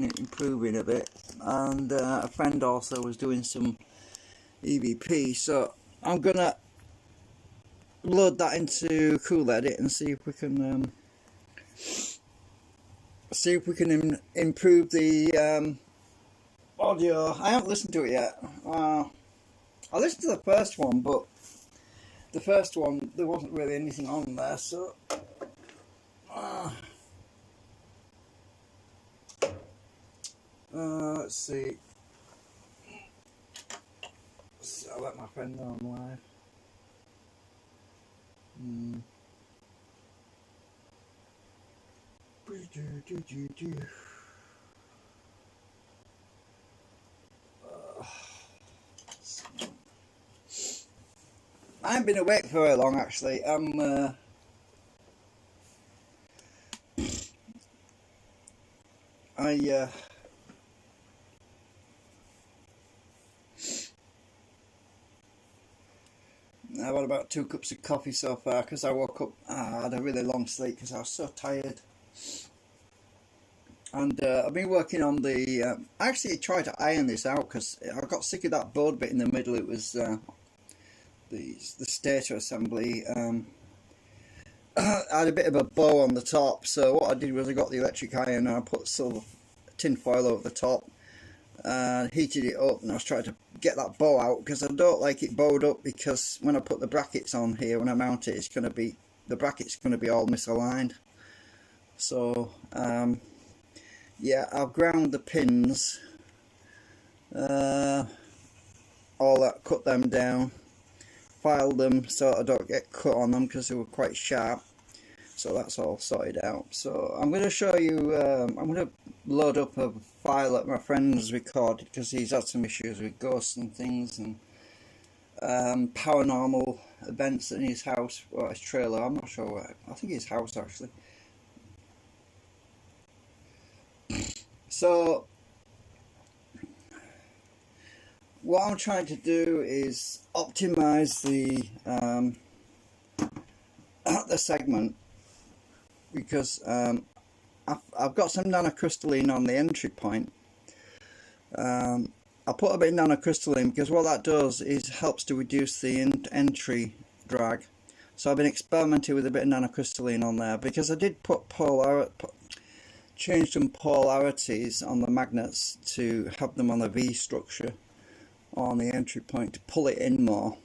improving a bit, and a friend also was doing some EVP, so I'm gonna load that into Cool Edit and see if we can improve the audio. I haven't listened to it yet. I listened to the first one, but the first one there wasn't really anything on there, so let's see. So I'll let my friend know I'm live. I haven't been awake for very long, actually. I've had about 2 cups of coffee so far because I woke up. I had a really long sleep because I was so tired. And I've been working on the. I actually tried to iron this out because I got sick of that board bit in the middle. It was the stator assembly. I had a bit of a bow on the top, so what I did was I got the electric iron and I put silver tin foil over the top and heated it up, and I was trying to get that bow out because I don't like it bowed up, because when I put the brackets on here, when I mount it, the bracket's going to be all misaligned. So yeah, I've ground the pins, all that, cut them down, filed them so I don't get cut on them because they were quite sharp. So that's all sorted out. So I'm going to show you, I'm going to load up a file that my friend's recorded because he's had some issues with ghosts and things and paranormal events in his house, or his trailer. I'm not sure where. I think his house actually. So what I'm trying to do is optimize the segment, because I've got some nanocrystalline on the entry point. I put a bit of nanocrystalline because what that does is helps to reduce the entry drag. So I've been experimenting with a bit of nanocrystalline on there because I did put change some polarities on the magnets to have them on a V structure on the entry point to pull it in more.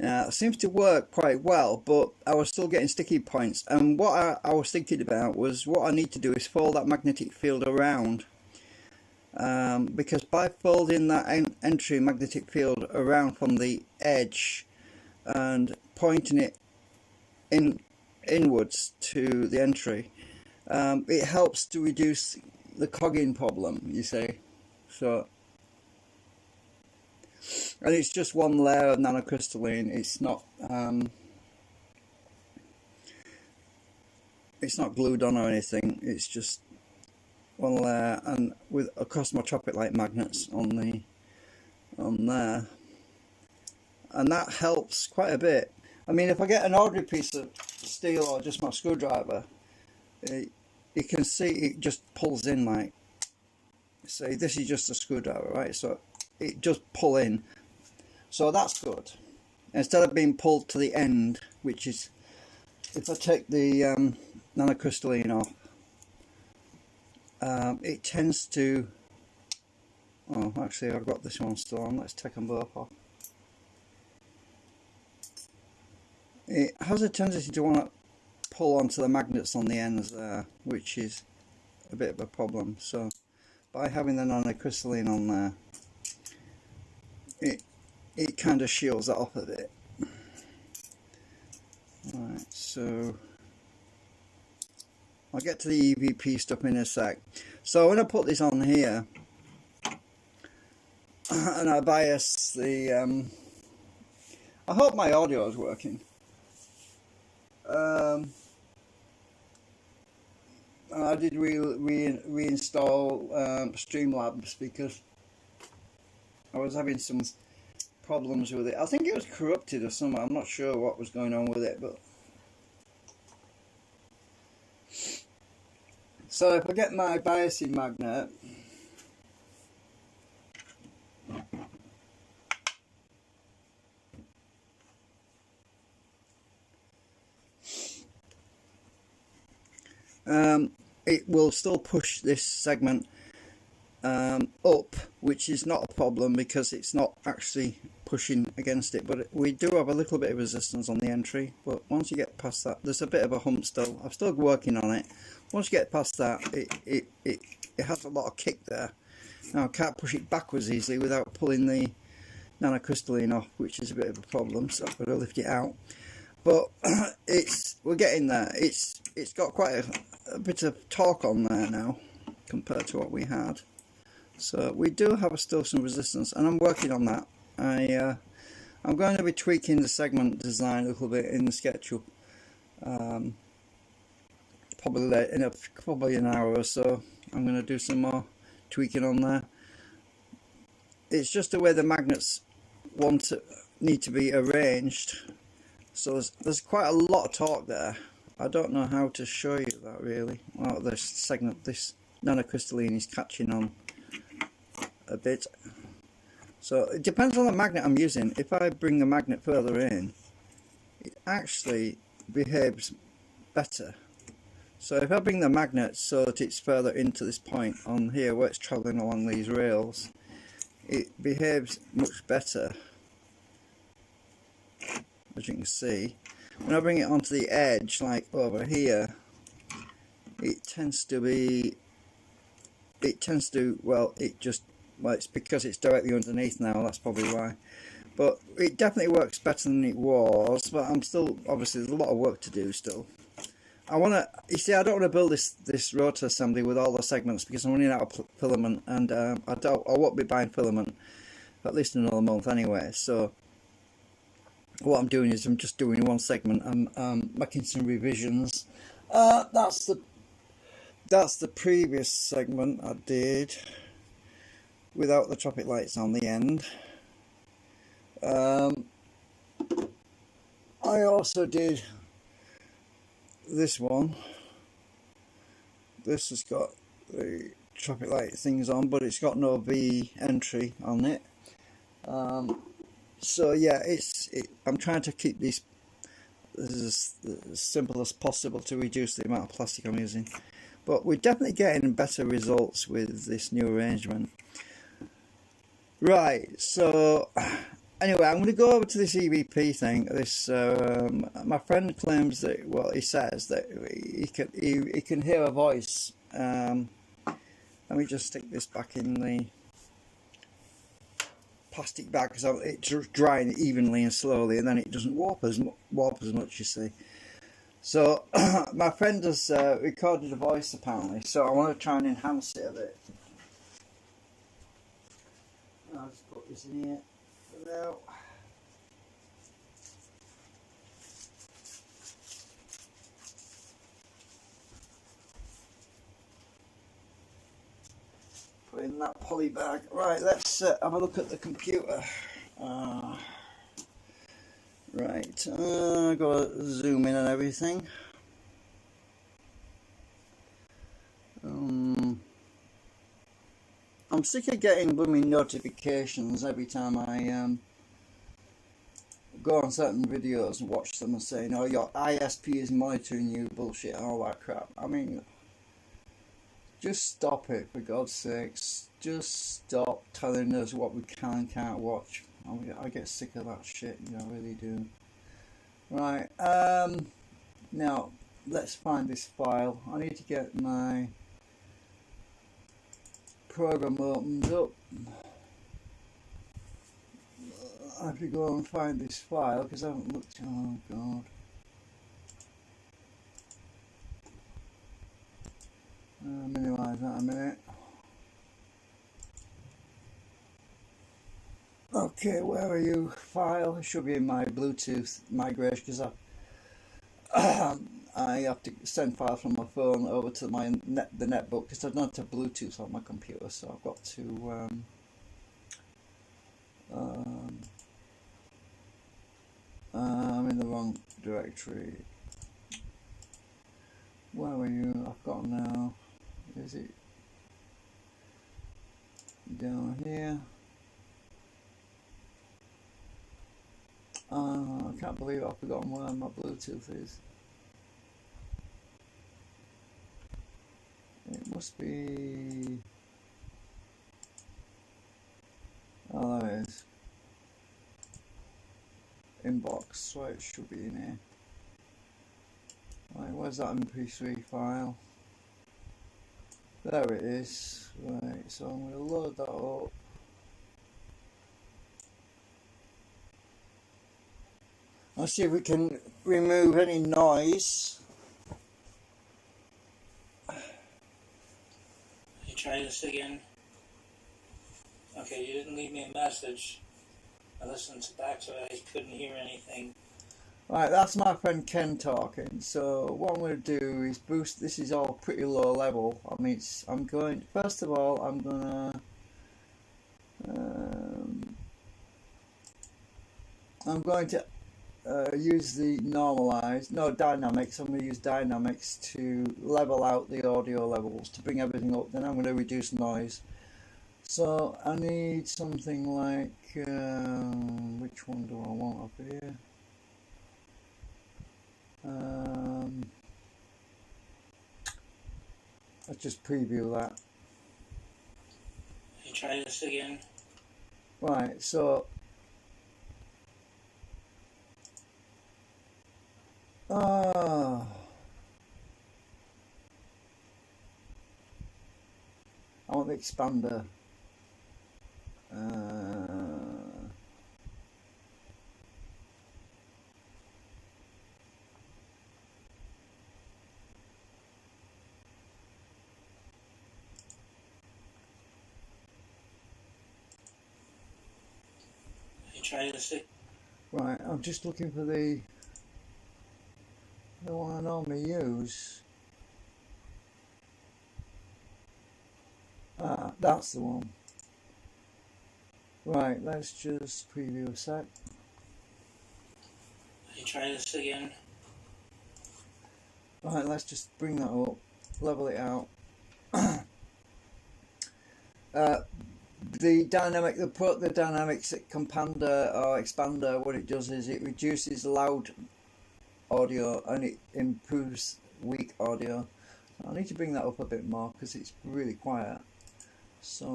It seems to work quite well, but I was still getting sticky points, and what I was thinking about was what I need to do is fold that magnetic field around, because by folding that entry magnetic field around from the edge and pointing it inwards to the entry, it helps to reduce the cogging problem, you see. So, and it's just one layer of nanocrystalline. It's not glued on or anything. It's just one layer, and with cosmotropic light magnets on there, and that helps quite a bit. I mean, if I get an ordinary piece of steel or just my screwdriver, you can see it just pulls in, like, say this is just a screwdriver, right? So it just pull in, so that's good, instead of being pulled to the end, which is, if I take the nanocrystalline off, it tends to, oh actually I've got this one still on, let's take them both off. It has a tendency to want to pull onto the magnets on the ends there, which is a bit of a problem. So by having the nanocrystalline on there, it kind of shields that off a bit. Right, so I'll get to the EVP stuff in a sec. So when I put this on here and I bias the I hope my audio is working. I did reinstall Streamlabs because I was having some problems with it. I think it was corrupted or something. I'm not sure what was going on with it, but so if I get my biasing magnet, it will still push this segment up, which is not a problem because it's not actually pushing against it, but we do have a little bit of resistance on the entry. But once you get past that, there's a bit of a hump still. I'm still working on it. Once you get past that, it has a lot of kick there. Now I can't push it backwards easily without pulling the nanocrystalline off, which is a bit of a problem, so I've got to lift it out. But we're getting there. It's got quite a bit of torque on there now compared to what we had. So we do have still some resistance, and I'm working on that. I'm going to be tweaking the segment design a little bit in the SketchUp. Probably an hour or so. I'm going to do some more tweaking on there. It's just the way the magnets need to be arranged. So there's quite a lot of torque there. I don't know how to show you that really. Well, this nanocrystalline is catching on a bit. So it depends on the magnet I'm using. If I bring the magnet further in, it actually behaves better. So if I bring the magnet so that it's further into this point on here where it's travelling along these rails, it behaves much better, as you can see. When I bring it onto the edge, like over here, it's because it's directly underneath now, that's probably why. But it definitely works better than it was, but I'm still, obviously there's a lot of work to do still. I don't want to build this rotor assembly with all the segments because I'm running out of filament, and I won't be buying filament for at least another month anyway. So what I'm doing is I'm just doing one segment. I'm making some revisions. That's the previous segment I did without the traffic lights on the end. I also did this one. This has got the traffic light things on, but it's got no V entry on it. So yeah, I'm trying to keep this as simple as possible to reduce the amount of plastic I'm using. But we're definitely getting better results with this new arrangement. Right, so anyway, I'm going to go over to this EVP thing. My friend claims that, well, he says that he can hear a voice. Let me just stick this back in the plastic bag because it's drying evenly and slowly, and then it doesn't warp as much, you see. So my friend has recorded a voice apparently, so I want to try and enhance it a bit. I'll just put this in here for now. Put in that poly bag. Right, let's have a look at the computer. Right, go zoom in and everything. I'm sick of getting blooming notifications every time I go on certain videos and watch them and saying, oh, your ISP is monitoring you, bullshit, all that crap. I mean, just stop it, for God's sakes. Just stop telling us what we can and can't watch. I get sick of that shit, you know, I really do. Right, now let's find this file. I need to get my program opened up. I have to go and find this file because I haven't looked. Oh God. Minimize that a minute. Okay, where are you? File. It should be in my Bluetooth migration because I have to send files from my phone over to the netbook because I don't have Bluetooth on my computer, so I've got to I'm in the wrong directory. Where are you? I've got them now. Is it down here? I can't believe I've forgotten where my Bluetooth is. USB. Oh, there it is. Inbox, so it should be in here. Right, where's that MP3 file? There it is. Right, so I'm going to load that up. Let's see if we can remove any noise. You try this again. Okay, you didn't leave me a message. I listened back to it, I couldn't hear anything. Right, that's my friend Ken talking. So what I'm going to do is boost. This is all pretty low level. I mean, I'm going. First of all, I'm gonna. I'm going to use the dynamics. I'm going to use dynamics to level out the audio levels to bring everything up. Then I'm going to reduce noise. So I need something like which one do I want up here? Let's just preview that. You try this again. Right, so I want the expander. You try this again. Right, I'm just looking for the one I normally use. Ah, that's the one. Right, let's just preview a sec. You try this again. Right, let's just bring that up, level it out. The dynamics compander or expander, what it does is it reduces loud audio and it improves weak audio. I need to bring that up a bit more because it's really quiet. So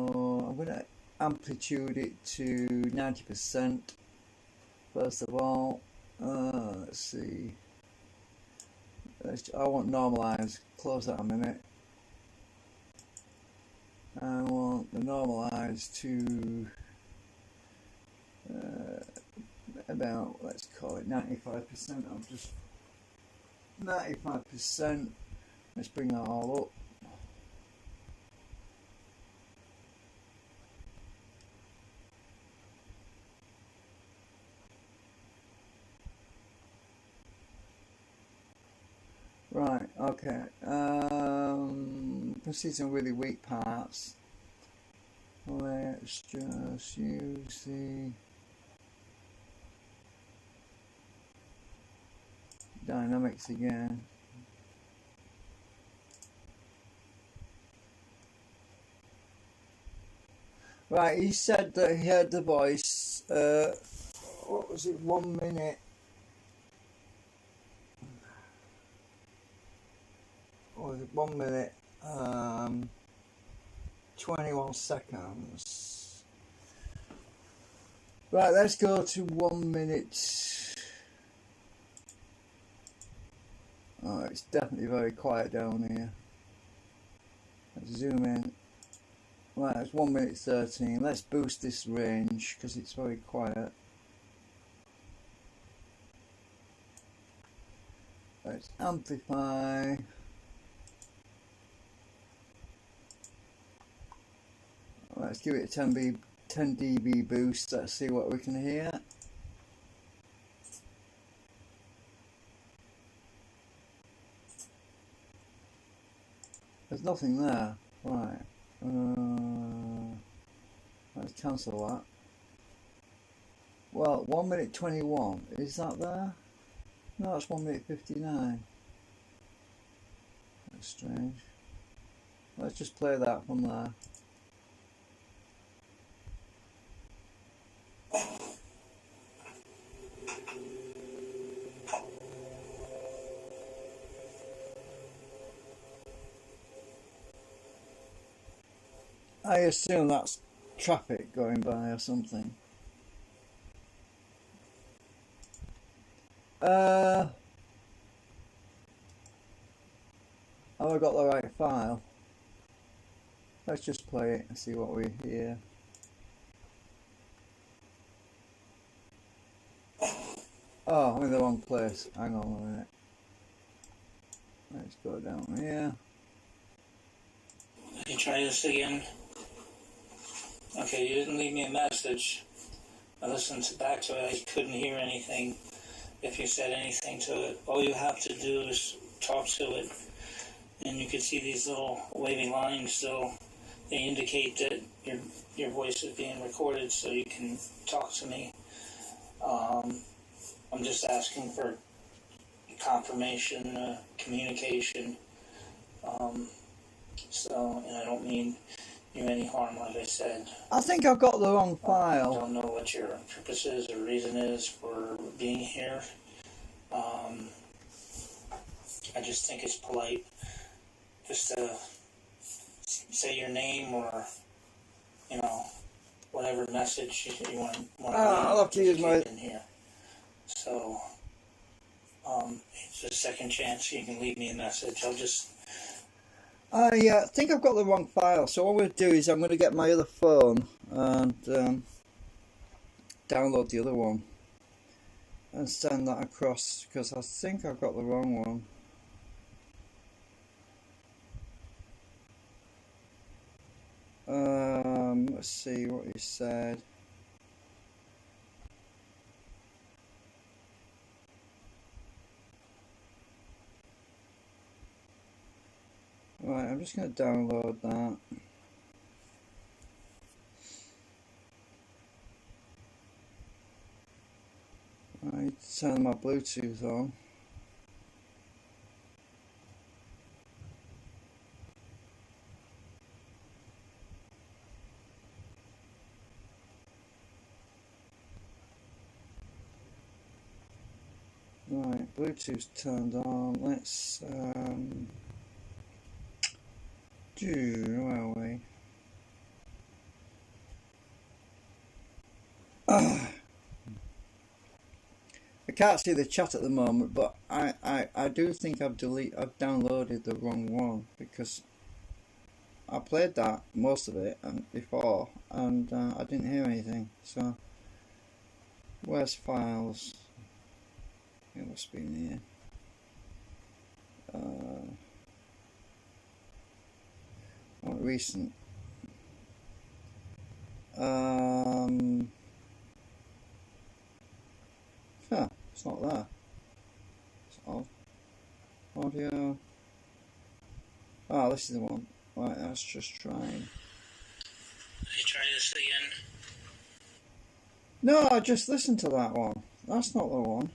I'm going to amplitude it to 90% first of all. Let's see. I want normalize. Close that a minute. I want the normalize to about, let's call it 95%. I'm just 95%. Let's bring that all up. Right, okay. Can see some really weak parts. Let's just use the dynamics again. Right, he said that he heard the voice. What was it? 1 minute. What was it? 1 minute. 21 seconds. Right, let's go to 1 minute. Oh, it's definitely very quiet down here. Let's zoom in. Right, it's 1 minute 13. Let's boost this range because it's very quiet. Let's amplify. Let's give it a 10 dB boost. Let's see what we can hear. There's nothing there. Right. Let's cancel that. Well, 1 minute 21. Is that there? No, it's 1 minute 59. That's strange. Let's just play that from there. I assume that's traffic going by or something. Have I got the right file? Let's just play it and see what we hear. Oh, I'm in the wrong place. Hang on a minute. Let's go down here. Let me try this again. Okay, you didn't leave me a message. I listened back to it. I couldn't hear anything. If you said anything to it, all you have to do is talk to it, and you can see these little waving lines. So they indicate that your voice is being recorded, so you can talk to me. I'm just asking for confirmation, communication. And I don't mean you any harm, like I said. I think I've got the wrong file. I don't know what your purpose is or reason is for being here. I just think it's polite just to say your name or, whatever message you want to I'll have to use my... in here. So, it's a second chance. You can leave me a message. I'll just... I think I've got the wrong file, so what I'm going to do is I'm going to get my other phone and download the other one and send that across, because I think I've got the wrong one. Let's see what he said. Right, I'm just going to download that. I turn my Bluetooth on. Right, Bluetooth's turned on. Let's where are we? I can't see the chat at the moment, but I do think I've downloaded the wrong one, because I played that, most of it, before, and I didn't hear anything. So where's files? It must be in here. Recent. It's not there. It's odd. Audio. Oh, this is the one. Right, let's just try. Let me try this again. No, I just listened to that one. That's not the one.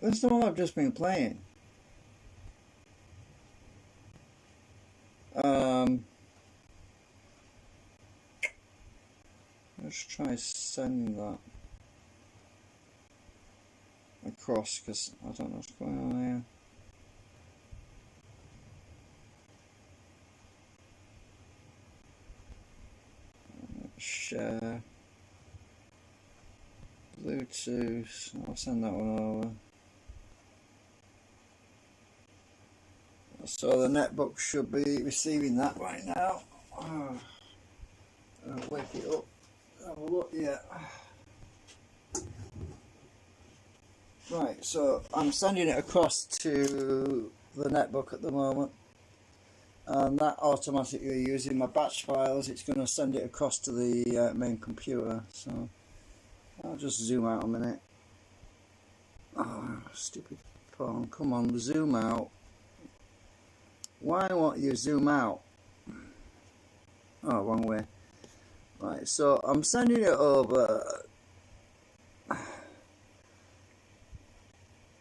That's the one I've just been playing. Let's try sending that across, because I don't know what's going on here. Share Bluetooth. I'll send that one over. So the netbook should be receiving that right now. I'll wake it up. Have a look. Yeah. Right. So I'm sending it across to the netbook at the moment, and that automatically, using my batch files, it's going to send it across to the main computer. So I'll just zoom out a minute. Oh, stupid phone! Come on, zoom out. Why won't you zoom out? Oh, wrong way. Right, so I'm sending it over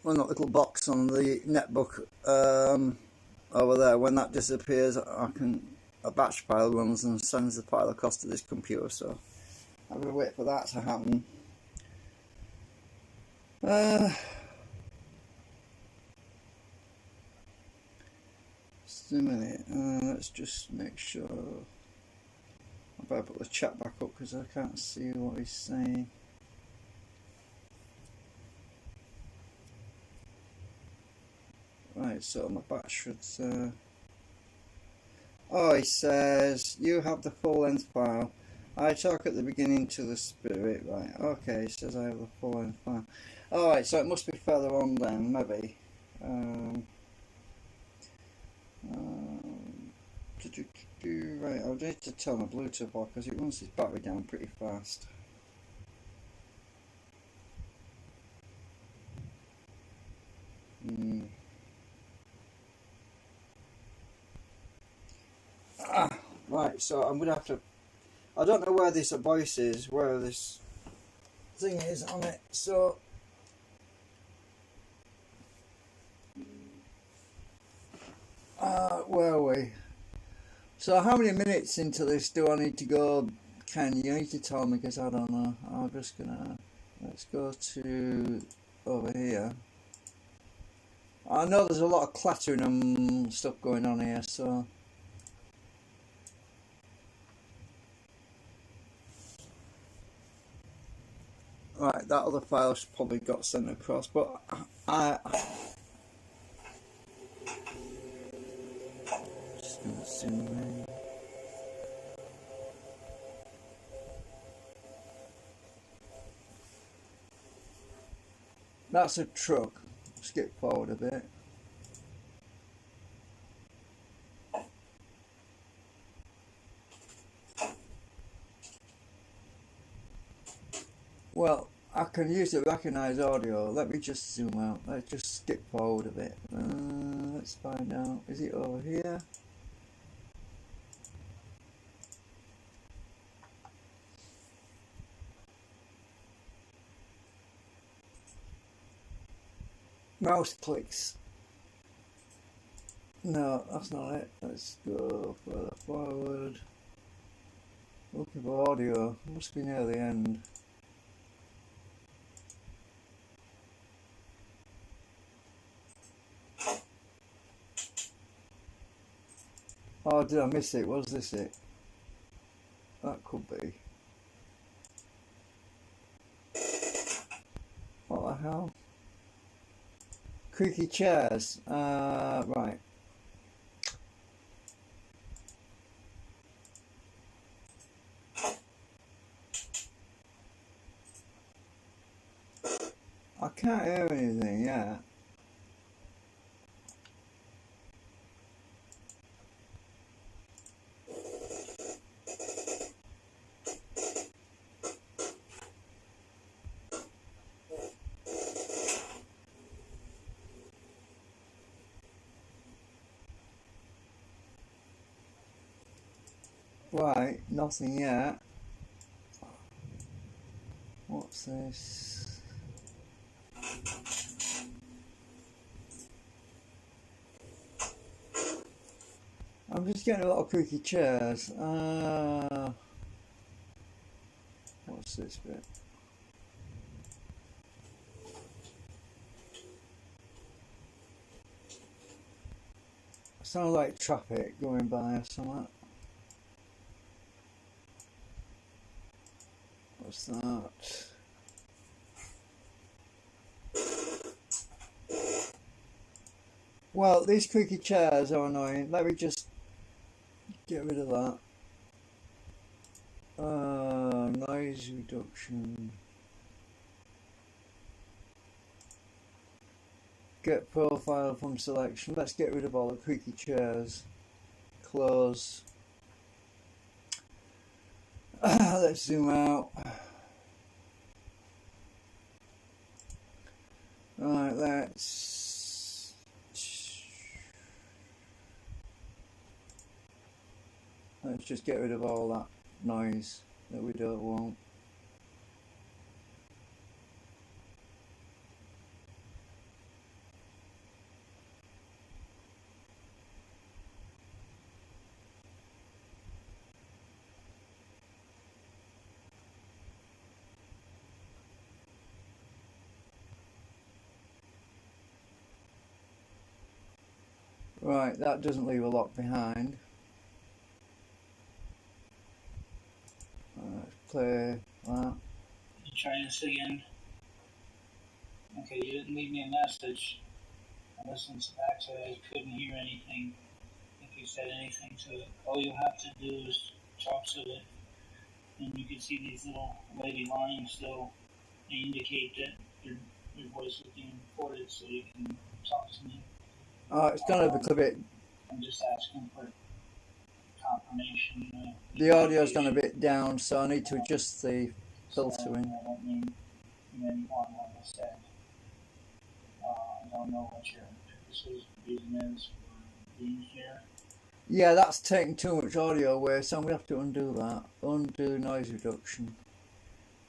on that little box on the netbook over there. When that disappears, a batch file runs and sends the file across to this computer. So I'm going to wait for that to happen. Just a minute. Let's just make sure. I better put the chat back up because I can't see what he's saying. Right, so my battery should. Oh, he says you have the full length file. I talk at the beginning to the spirit. Right, okay, he says I have the full length file. Alright, so it must be further on then, maybe. Right, I'll need to turn my Bluetooth off because it runs his battery down pretty fast. Right, so I'm gonna have to. I don't know where this voice is, where this thing is on it, so. Where are we? So how many minutes into this do I need to go? Ken, you need to tell me because I don't know. I'm just gonna, let's go to over here. I know there's a lot of clattering and stuff going on here, so. Right, that other file's probably got sent across, but I just gonna zoom in. That's a truck. Skip forward a bit. Well, I can use the recognize audio. Let me just zoom out. Let's just skip forward a bit. Let's find out. Is it over here? Mouse clicks. No, that's not it. Let's go further forward. Looking for audio. Must be near the end. Oh, did I miss it? Was this it? That could be. What the hell? Creaky chairs. Right. I can't hear anything yet. Right, nothing yet. What's this? I'm just getting a lot of creaky chairs. What's this bit? Sounds like traffic going by or something. What's that? Well, these creaky chairs are annoying. Let me just get rid of that. Noise reduction. Get profile from selection. Let's get rid of all the creaky chairs. Close. Let's zoom out. Right, let's just get rid of all that noise that we don't want. Right, that doesn't leave a lot behind. Let's play that. Try this again. Okay, you didn't leave me a message. I listened back to it. I couldn't hear anything. If you said anything to it, all you have to do is talk to it, and you can see these little wavy lines. So they indicate that your voice is being recorded, so you can talk to me. Oh, it's gone a little bit. I'm just asking for confirmation. The audio's gone a bit down, so I need to adjust the filtering. I don't mean you want what I said. I don't know what your reason is for being here. Yeah, that's taking too much audio away, so I'm going to have to undo that. Undo noise reduction.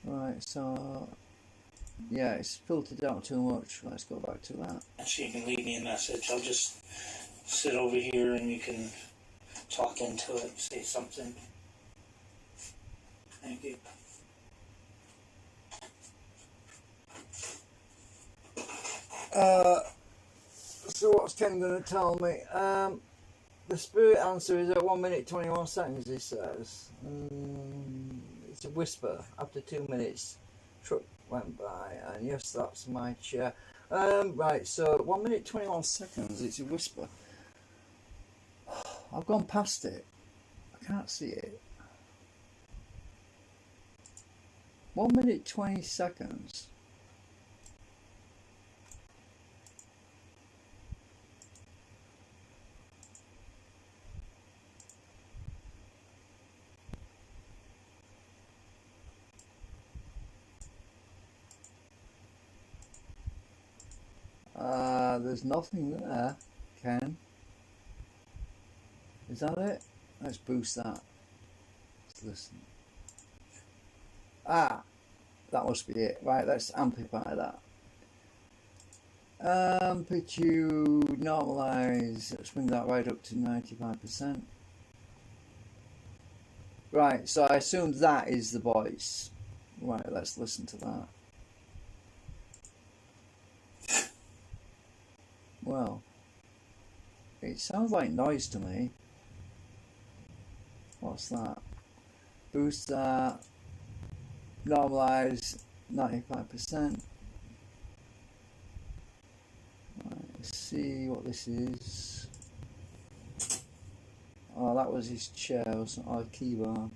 Right, so yeah, it's filtered out too much. Let's go back to that. So you can leave me a message. I'll just sit over here and you can talk into it, say something. Thank you. So what's Ken going to tell me? The spirit answer is at 1 minute 21 seconds, he says. It's a whisper. After 2 minutes, truck went by, and yes, that's my chair. Right, so 1 minute 21 seconds, it's a whisper. I've gone past it. I can't see it. 1 minute 20 seconds. There's nothing there, Ken. Is that it? Let's boost that. Let's listen. Ah, that must be it. Right, let's amplify that. Amplitude, normalize. Let's bring that right up to 95%. Right, so I assume that is the voice. Right, let's listen to that. Well, it sounds like noise to me. What's that? Boost that. Normalize 95%. Right, let's see what this is. Oh, that was his chair or keyboard.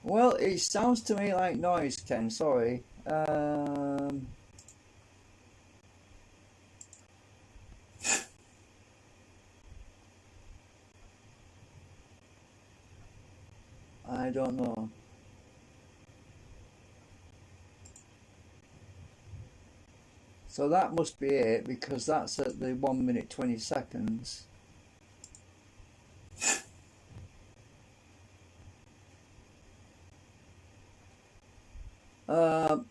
Well, it sounds to me like noise, Ken. Sorry. I don't know. So that must be it, because that's at the 1 minute 20 seconds.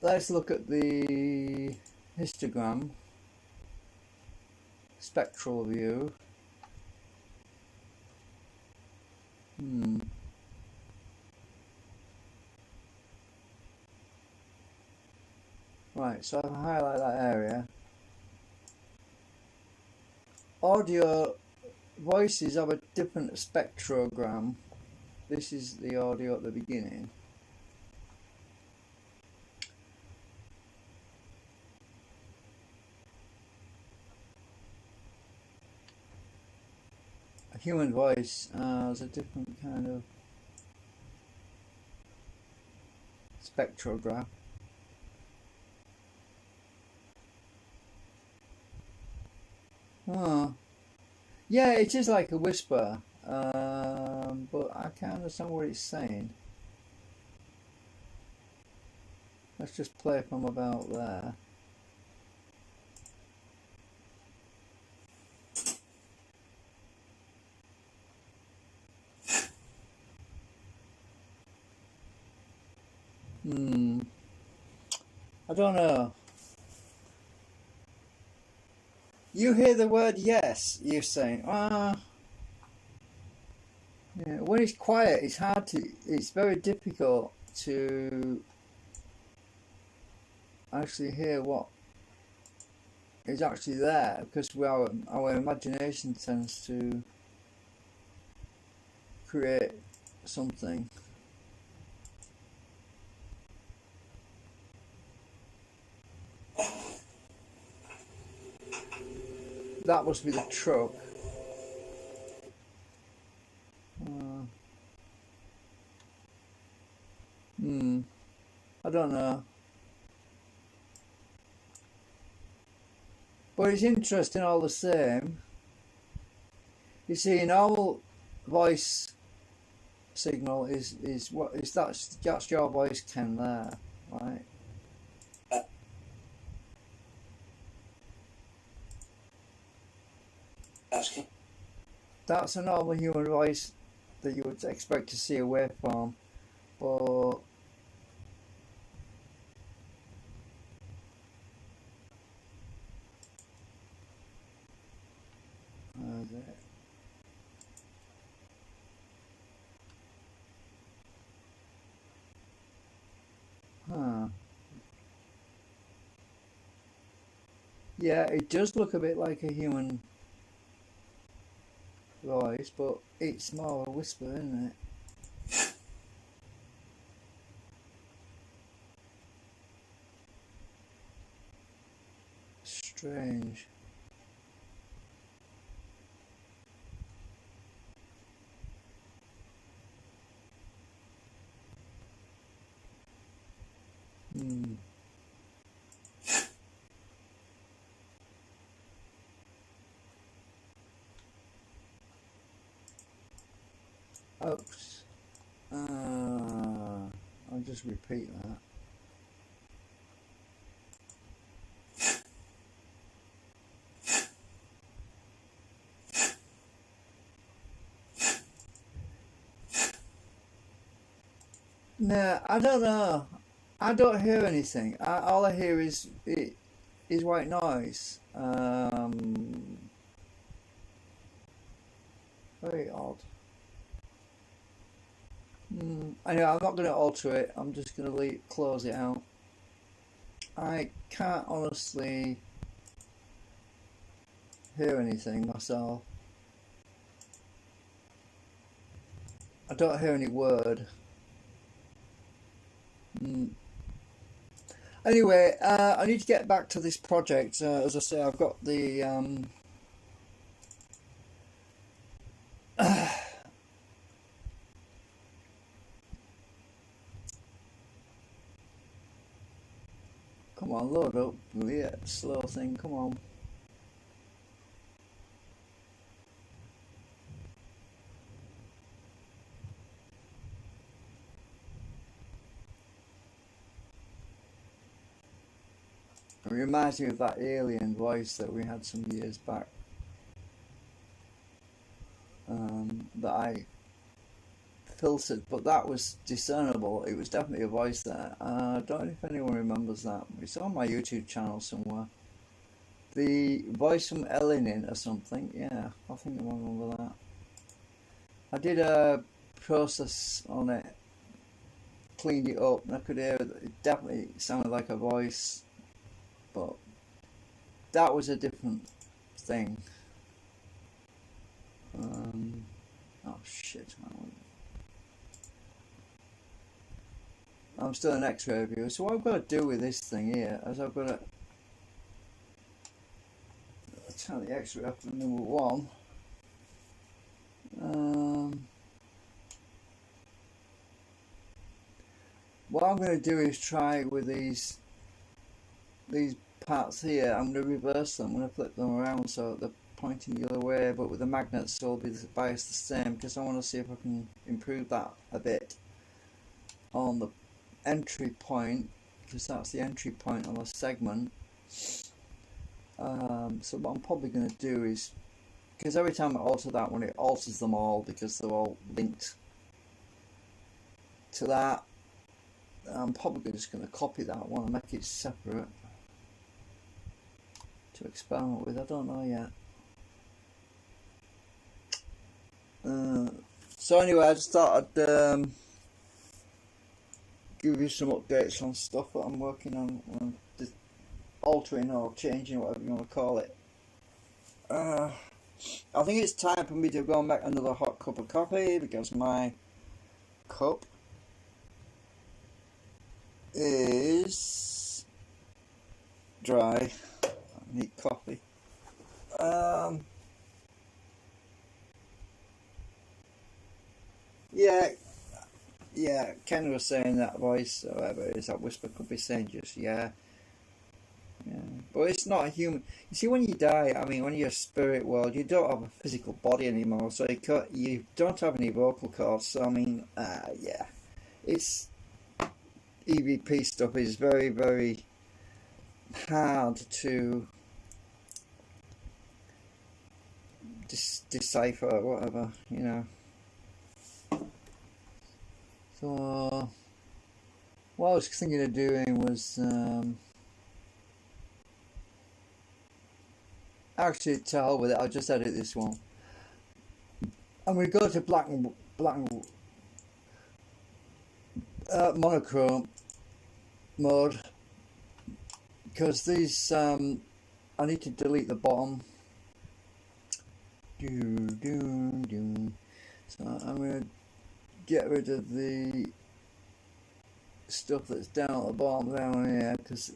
Let's look at the histogram, spectral view. Right, so if I highlight that area, audio voices have a different spectrogram. This is the audio at the beginning. A human voice has a different kind of spectrograph. Oh, yeah, it is like a whisper, but I can't understand what it's saying. Let's just play from about there. I don't know. You hear the word yes, you're saying, yeah. When it's quiet, it's very difficult to actually hear what is actually there, because our imagination tends to create something. That must be the truck. I don't know. But it's interesting all the same. You see, an owl voice signal is what is that's your voice, Ken, there, right? Asking. That's a normal human voice that you would expect to see a waveform, but huh. Yeah, it does look a bit like a human voice, but it's more a whisper, isn't it? Strange. Hmm. Oops. I'll just repeat that. No, I don't know. I don't hear anything. All I hear is white noise. Very odd. Anyway, I'm not going to alter it. I'm just going to close it out. I can't honestly hear anything myself. I don't hear any word. Anyway, I need to get back to this project. As I say, I've got the come on, load up. Yeah, slow thing. Come on. It reminds me of that alien voice that we had some years back. That I filtered, but that was discernible. It was definitely a voice there. I don't know if anyone remembers that. It's on my YouTube channel somewhere. The voice from Elenin or something. Yeah, I think I remember that. I did a process on it, cleaned it up, and I could hear it definitely sounded like a voice, but that was a different thing. Oh shit, I'm still an X-ray viewer, so what I've got to do with this thing here is I've got to turn the X-ray up to number 1. What I'm going to do is try with these parts here. I'm going to reverse them. I'm going to flip them around so they're pointing the other way, but with the magnets so it'll be biased the same, because I want to see if I can improve that a bit on the entry point, because that's the entry point on a segment. So what I'm probably going to do is, because every time I alter that one, it alters them all because they're all linked to that. I'm probably just going to copy that one and make it separate to experiment with. I don't know yet. So anyway, I just thought I'd give you some updates on stuff that I'm working on altering or changing, whatever you want to call it. I think it's time for me to go and make another hot cup of coffee because my cup is dry. I need coffee. Yeah, Ken was saying that voice, or whatever it is, that whisper could be saying just, yeah. But it's not a human. You see, when you die, I mean, when you're a spirit world, you don't have a physical body anymore, so you don't have any vocal cords. So I mean, yeah, it's EVP stuff is very, very hard to decipher or whatever, you know. So what I was thinking of doing was actually, to hell with it, I'll just edit this one. And we go to black and monochrome mode because these I need to delete the bottom. So I'm going to get rid of the stuff that's down at the bottom down here because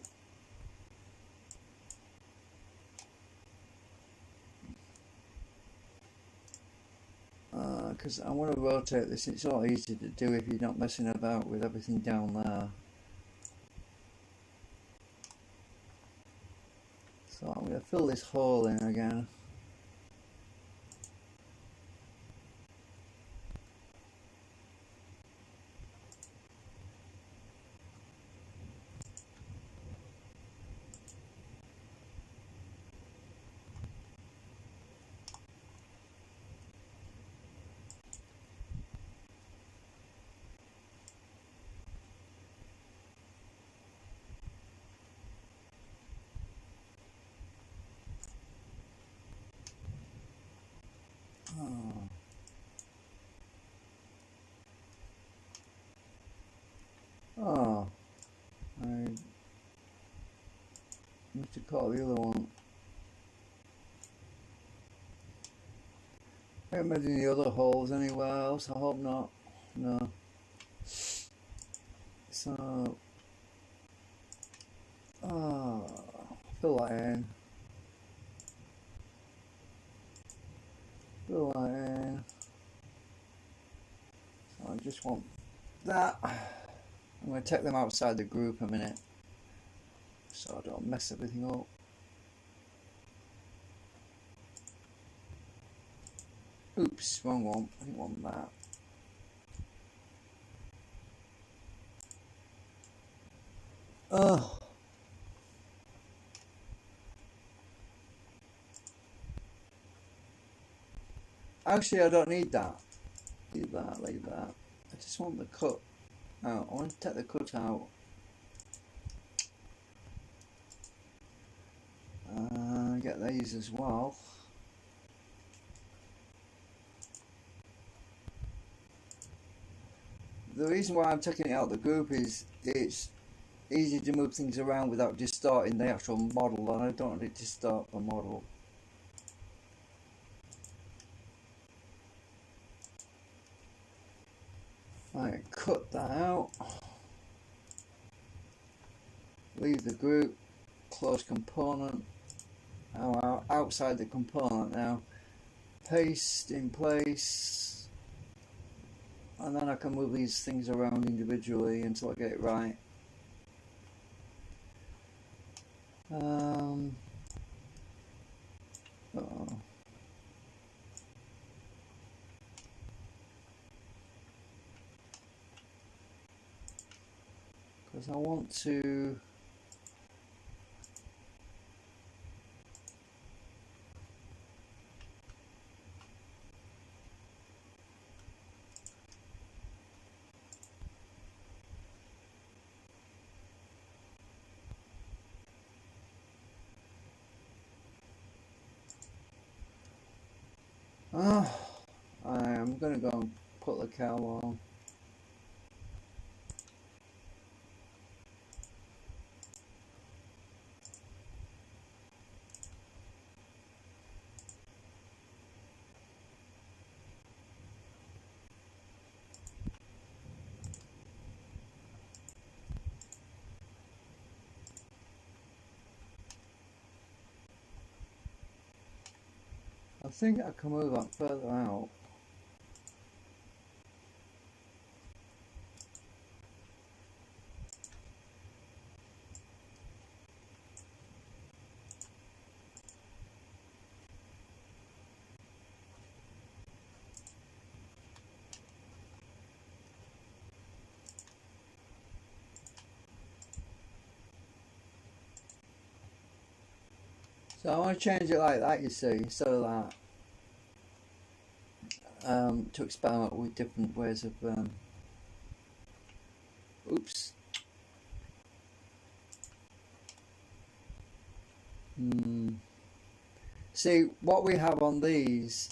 I want to rotate this. It's a lot easier to do if you're not messing about with everything down there. So I'm going to fill this hole in again. Oh, I need to call the other one. I haven't made any other holes anywhere else. I hope not. No. So, fill that in. Fill that in. So I just want that. I'm going to take them outside the group a minute so I don't mess everything up. Oops, wrong one. I didn't want that. Oh. Actually, I don't need that. Leave that, leave that. I just want the cut out. I want to take the cut out. Get these as well. The reason why I'm taking it out of the group is it's easy to move things around without distorting the actual model, and I don't want it to distort the model. Right, cut that out. Leave the group. Close component. Now outside the component now. Paste in place. And then I can move these things around individually until I get it right. Uh-oh. Because I want to I'm going to go and put the cow on. I think I can move that further out. So I want to change it like that, you see, instead of that. To experiment with different ways of oops. See what we have on these,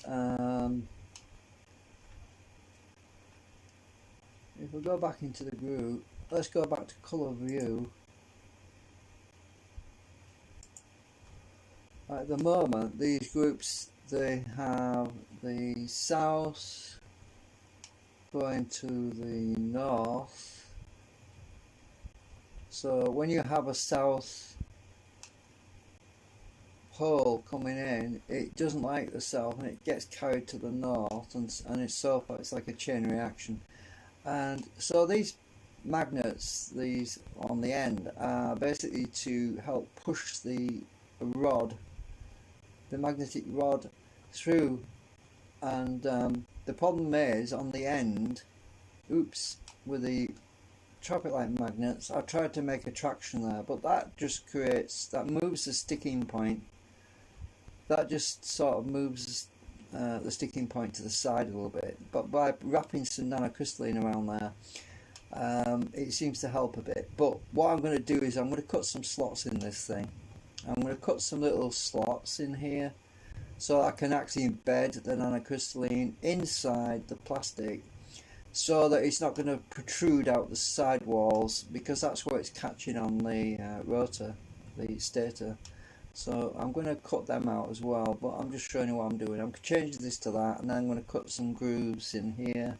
if we go back into the group, let's go back to colour view. At the moment these groups, they have the south going to the north. So when you have a south pole coming in, it doesn't like the south and it gets carried to the north, and it's so far it's like a chain reaction. And so these magnets, these on the end, are basically to help push the rod, the magnetic rod, through. And the problem is on the end, oops, with the traffic light magnets, I tried to make a traction there, but that just creates, that moves the sticking point. That just sort of moves the sticking point to the side a little bit. But by wrapping some nanocrystalline around there, it seems to help a bit. But what I'm going to do is I'm going to cut some slots in this thing. I'm going to cut some little slots in here so I can actually embed the nanocrystalline inside the plastic, so that it's not going to protrude out the side walls, because that's where it's catching on the rotor, the stator. So I'm going to cut them out as well, but I'm just showing you what I'm doing. I'm changing this to that, and then I'm going to cut some grooves in here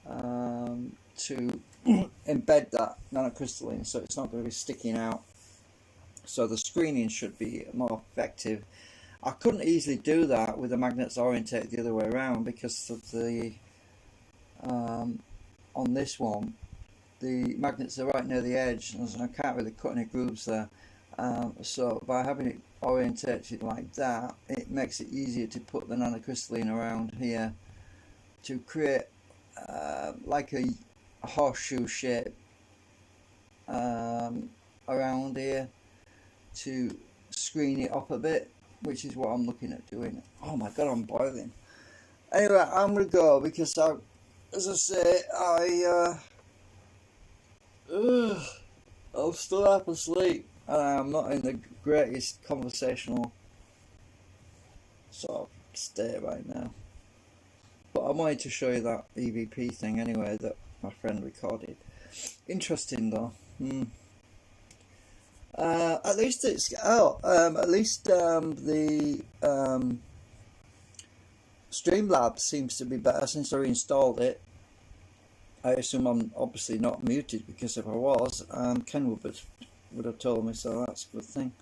to embed that nanocrystalline, so it's not going to be sticking out. So the screening should be more effective. I couldn't easily do that with the magnets orientated the other way around, because of the on this one the magnets are right near the edge, and I can't really cut any grooves there. So by having it orientated like that, it makes it easier to put the nanocrystalline around here to create like a horseshoe shape around here to screen it up a bit, which is what I'm looking at doing. Oh my god, I'm boiling. Anyway, I'm going to go, because as I say, I'm still half asleep, and I'm not in the greatest conversational sort of state right now. But I wanted to show you that EVP thing anyway that my friend recorded. Interesting though. At least it's at least the Streamlabs seems to be better since I reinstalled it. I assume I'm obviously not muted, because if I was, Ken would have told me, so that's a good thing.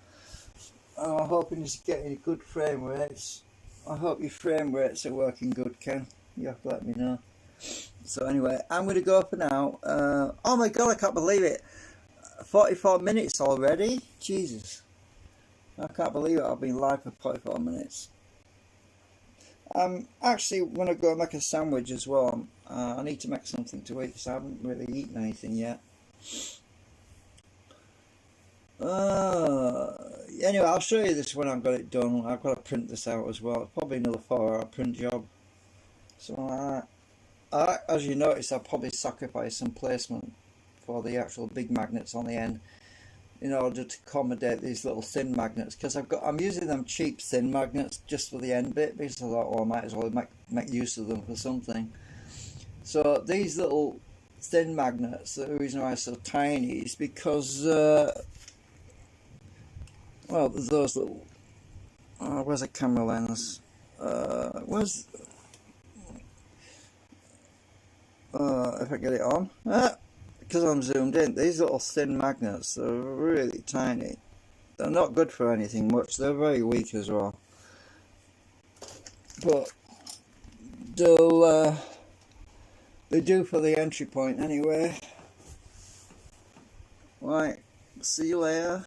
I'm hoping it's getting good frame rates. I hope your frame rates are working good, Ken. You have to let me know. So anyway, I'm going to go for now. Oh my god, I can't believe it. 44 minutes already? Jesus. I can't believe it. I've been live for 44 minutes. I'm actually going to go make a sandwich as well. I need to make something to eat, because I haven't really eaten anything yet. Anyway, I'll show you this when I've got it done. I've got to print this out as well. It's probably another 4-hour print job. So as you notice, I'll probably sacrifice some placement for the actual big magnets on the end in order to accommodate these little thin magnets, because I'm using them cheap thin magnets just for the end bit, because I thought, well, I might as well make use of them for something. So these little thin magnets, the reason why they're so tiny is because well, there's those little where's a camera lens, if I get it on, because I'm zoomed in, these little thin magnets are really tiny. They're not good for anything much. They're very weak as well. but they do for the entry point anyway. Right, see you later.